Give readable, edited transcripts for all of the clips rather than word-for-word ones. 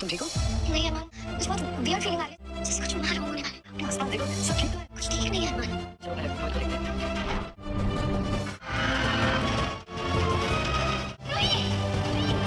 तुम ठीक हो? नहीं अरमान, मुझे बहुत वियर्ड फीलिंग आ रही है, जैसे कुछ मालूम होने वाला है। अपने आस-पास देखो, सब ठीक तो है? कुछ ठीक ही नहीं है अरमान। चलो पहले हाथ तो देखते हैं।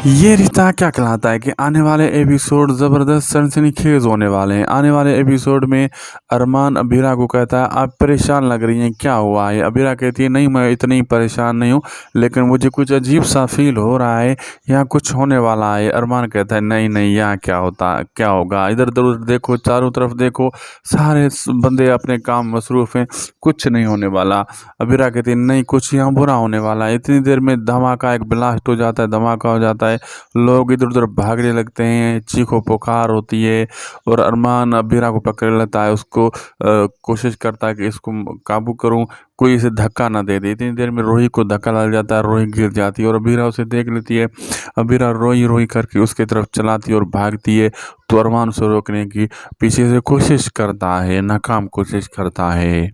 ये रिश्ता क्या कहलाता है कि आने वाले एपिसोड ज़बरदस्त सनसनीखेज होने वाले हैं। आने वाले एपिसोड में अरमान अबीरा को कहता है आप परेशान लग रही हैं, क्या हुआ है? अबीरा कहती है नहीं, मैं इतनी परेशान नहीं हूँ, लेकिन मुझे कुछ अजीब सा फील हो रहा है, यहाँ कुछ होने वाला है। अरमान कहता है नहीं नहीं, यहाँ क्या होता, क्या होगा? इधर उधर देखो, चारों तरफ देखो, सारे बंदे अपने काम मसरूफ़ हैं, कुछ नहीं होने वाला। अबीरा कहती है नहीं, कुछ यहाँ बुरा होने वाला है। इतनी देर में धमाका, एक ब्लास्ट हो जाता है, धमाका हो जाता है, लोग इधर उधर भागने लगते हैं, चीखो पुकार होती है और अरमान अबीरा को पकड़ लेता है। उसको कोशिश करता है कि इसको काबू करूं, कोई इसे धक्का ना दे दे। इतनी देर में रोही को धक्का लग जाता है, रोही गिर जाती है और अबीरा उसे देख लेती है। अबीरा रोई रोई करके उसकी तरफ चलाती है और भागती है, तो अरमान उसे रोकने की पीछे से कोशिश करता है, नाकाम कोशिश करता है।